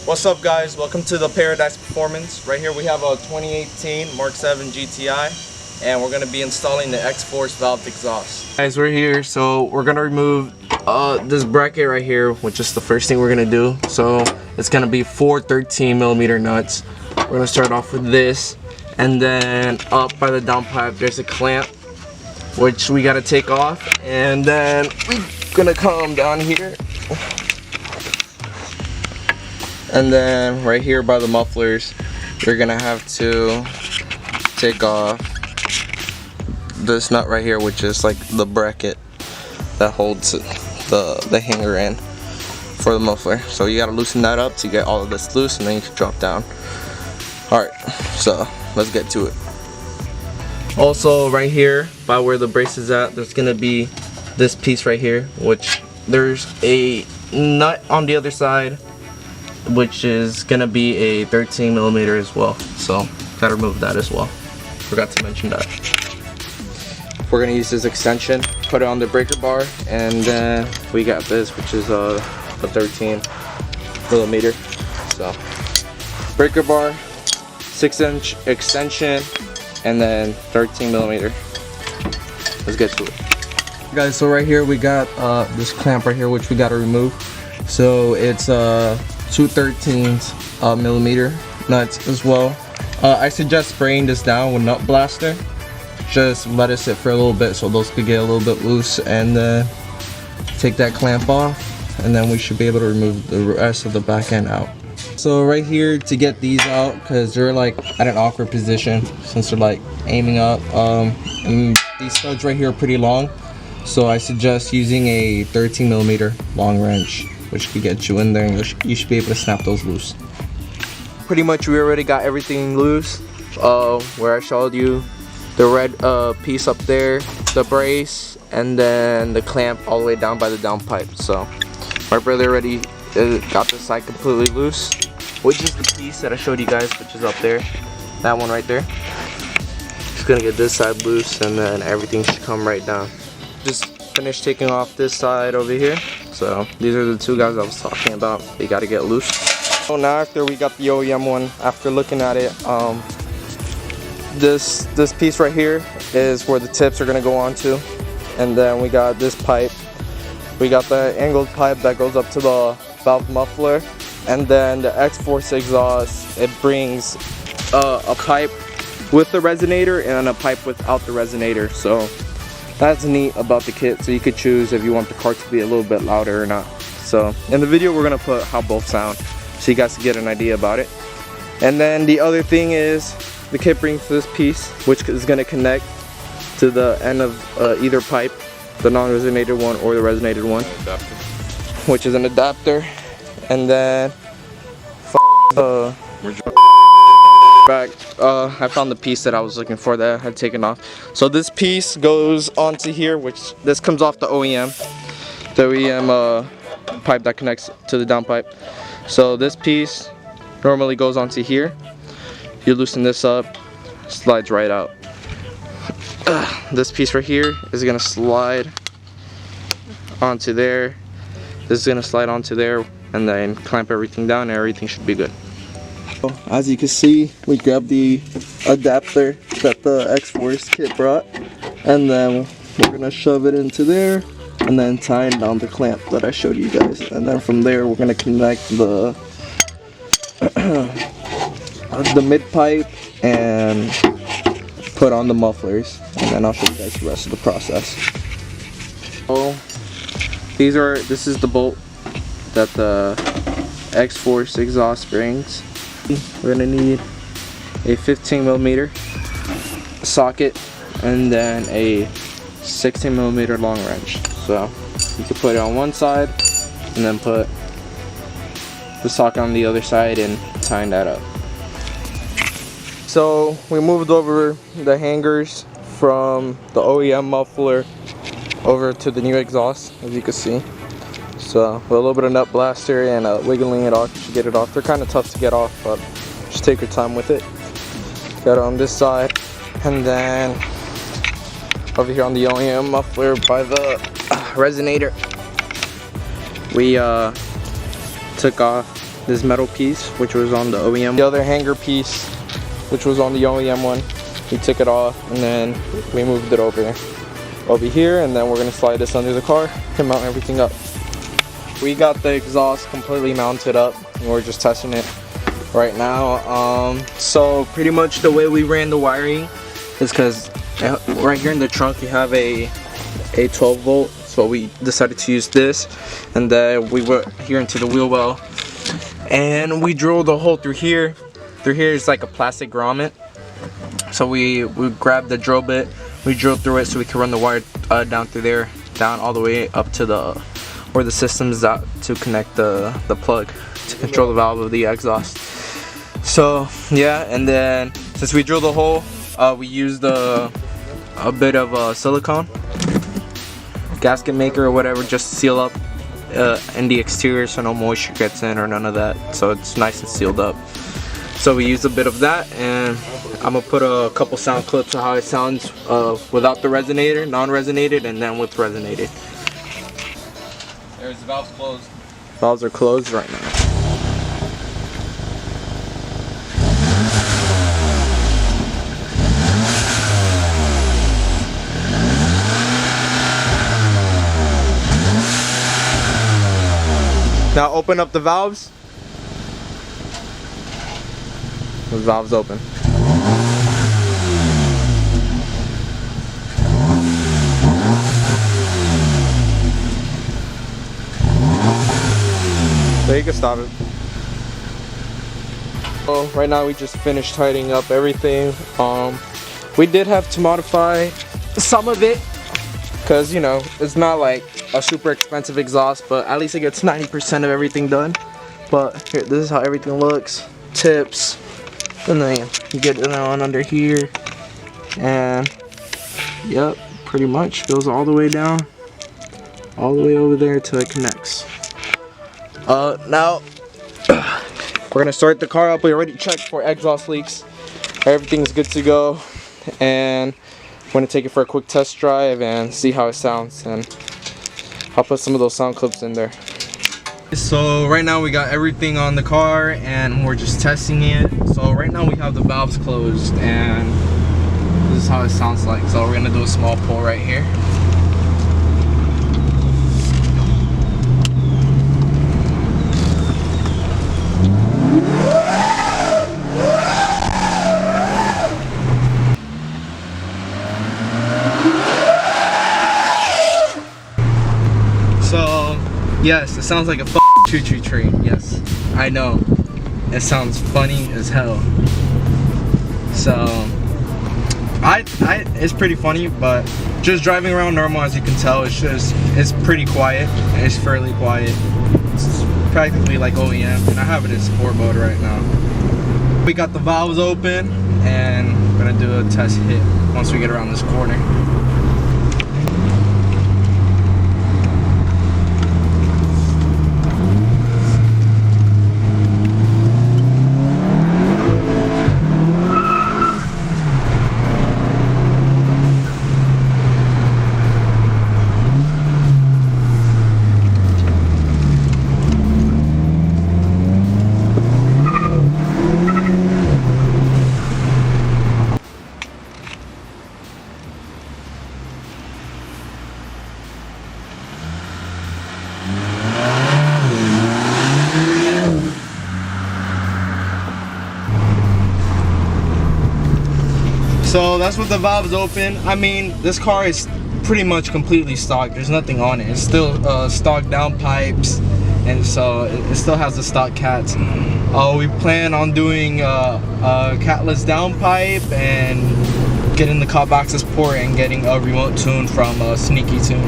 What's up, guys? Welcome to the Paradise Performance. Right here we have a 2018 Mark 7 GTI, and we're going to be installing the X-Force valve exhaust. Guys, we're here, so we're going to remove this bracket right here, which is the first thing we're going to do. So it's going to be 4 13mm nuts. We're going to start off with this, and then up by the downpipe there's a clamp, which we got to take off, and then we're going to come down here. And then right here by the mufflers, you're gonna have to take off this nut right here, which is like the bracket that holds the hanger in for the muffler. So you gotta loosen that up to get all of this loose, and then you can drop down. Alright, so let's get to it. Also right here by where the brace is at, there's gonna be this piece right here, which there's a nut on the other side, which is gonna be a 13mm as well, so gotta remove that as well. Forgot to mention that. We're gonna use this extension, put it on the breaker bar, and then we got this, which is a 13mm. So breaker bar, 6-inch extension, and then 13mm. Let's get to it, guys. So right here we got this clamp right here, which we gotta remove. So it's 2 13mm nuts as well. I suggest spraying this down with nut blaster. Just let it sit for a little bit so those could get a little bit loose, and then take that clamp off, and then we should be able to remove the rest of the back end out. So right here, to get these out, because they're like at an awkward position since they're like aiming up, and these studs right here are pretty long, so I suggest using a 13mm long wrench, which could get you in there, and you should be able to snap those loose. Pretty much we already got everything loose, where I showed you the red piece up there, the brace, and then the clamp all the way down by the downpipe. So my brother already got this side completely loose, which is the piece that I showed you guys, which is up there, that one right there. Just gonna get this side loose, and then everything should come right down. Just finished taking off this side over here. So these are the two guys I was talking about. They got to get loose. So now after we got the OEM one, after looking at it, this piece right here is where the tips are going to go onto, and then we got this pipe. We got the angled pipe that goes up to the valve muffler, and then the X-Force exhaust, it brings a pipe with the resonator and a pipe without the resonator. So that's neat about the kit, so you could choose if you want the car to be a little bit louder or not. So in the video we're gonna put how both sound, so you guys can get an idea about it. And then the other thing is the kit brings this piece, which is gonna connect to the end of either pipe, the non-resonated one or the resonated one, which is an adapter. And then back, I found the piece that I was looking for that I had taken off. So this piece goes onto here, which this comes off the OEM pipe that connects to the downpipe. So this piece normally goes onto here. You loosen this up, slides right out. This piece right here is gonna slide onto there. This is gonna slide onto there, and then clamp everything down, and everything should be good. As you can see, we grabbed the adapter that the X-Force kit brought, and then we're gonna shove it into there, and then tie down the clamp that I showed you guys. And then from there, we're gonna connect the mid pipe and put on the mufflers, and then I'll show you guys the rest of the process. So this is the bolt that the X-Force exhaust brings. We're gonna need a 15mm socket, and then a 16mm long wrench. So you can put it on one side, and then put the socket on the other side, and tighten that up. So we moved over the hangers from the OEM muffler over to the new exhaust, as you can see. So with a little bit of nut blaster and wiggling it off, you should get it off. They're kind of tough to get off, but just take your time with it. Got it on this side, and then over here on the OEM muffler by the resonator, we took off this metal piece, which was on the OEM. The other hanger piece, which was on the OEM one, we took it off and then we moved it over here, and then we're gonna slide this under the car and mount everything up. We got the exhaust completely mounted up and we're just testing it right now. So pretty much the way we ran the wiring is because right here in the trunk you have a 12 volt, so we decided to use this, and then we went here into the wheel well and we drilled a hole through here. Through here is like a plastic grommet, so we grabbed the drill bit, we drilled through it so we can run the wire down through there, down all the way up to where the system's at to connect the plug to control the valve of the exhaust. So yeah, and then since we drilled the hole, we used a bit of silicone gasket maker or whatever, just to seal up in the exterior so no moisture gets in or none of that, so it's nice and sealed up. So we used a bit of that, and I'm gonna put a couple sound clips of how it sounds without the resonator, non-resonated, and then with resonated. There's the valves closed. Valves are closed right now. Now open up the valves. The valves open. So you can stop it. So right now we just finished tightening up everything. We did have to modify some of it because, you know, it's not like a super expensive exhaust, but at least it gets 90% of everything done. But here, this is how everything looks. Tips, and then you get it on under here, and yep, pretty much goes all the way down, all the way over there till it connects. Now we're gonna start the car up. We already checked for exhaust leaks. Everything's good to go, and I'm gonna take it for a quick test drive and see how it sounds, and I'll put some of those sound clips in there. So right now we got everything on the car and we're just testing it. So right now we have the valves closed and this is how it sounds like. So we're gonna do a small pull right here. So yes, it sounds like a choo-choo train. Yes, I know. It sounds funny as hell. So it's pretty funny, but just driving around normal, as you can tell, it's pretty quiet. It's fairly quiet. It's practically like OEM, and I have it in sport mode right now. We got the valves open, and I'm gonna do a test hit once we get around this corner. So that's what the valves open. I mean, this car is pretty much completely stock. There's nothing on it. It's still stock downpipes, and so it still has the stock cats. We plan on doing a catless downpipe and getting the cop access port and getting a remote tune from Sneaky Tune.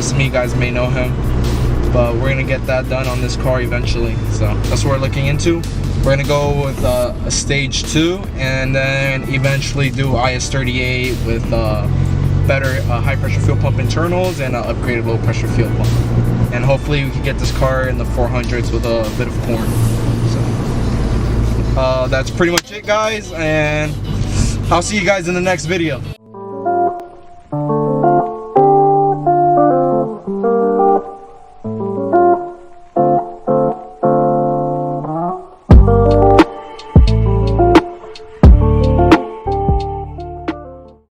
Some of you guys may know him, but we're gonna get that done on this car eventually. So that's what we're looking into. We're gonna go with a stage 2 and then eventually do IS-38 with better high pressure fuel pump internals and an upgraded low pressure fuel pump. And hopefully we can get this car in the 400s with a bit of corn. So that's pretty much it, guys, and I'll see you guys in the next video.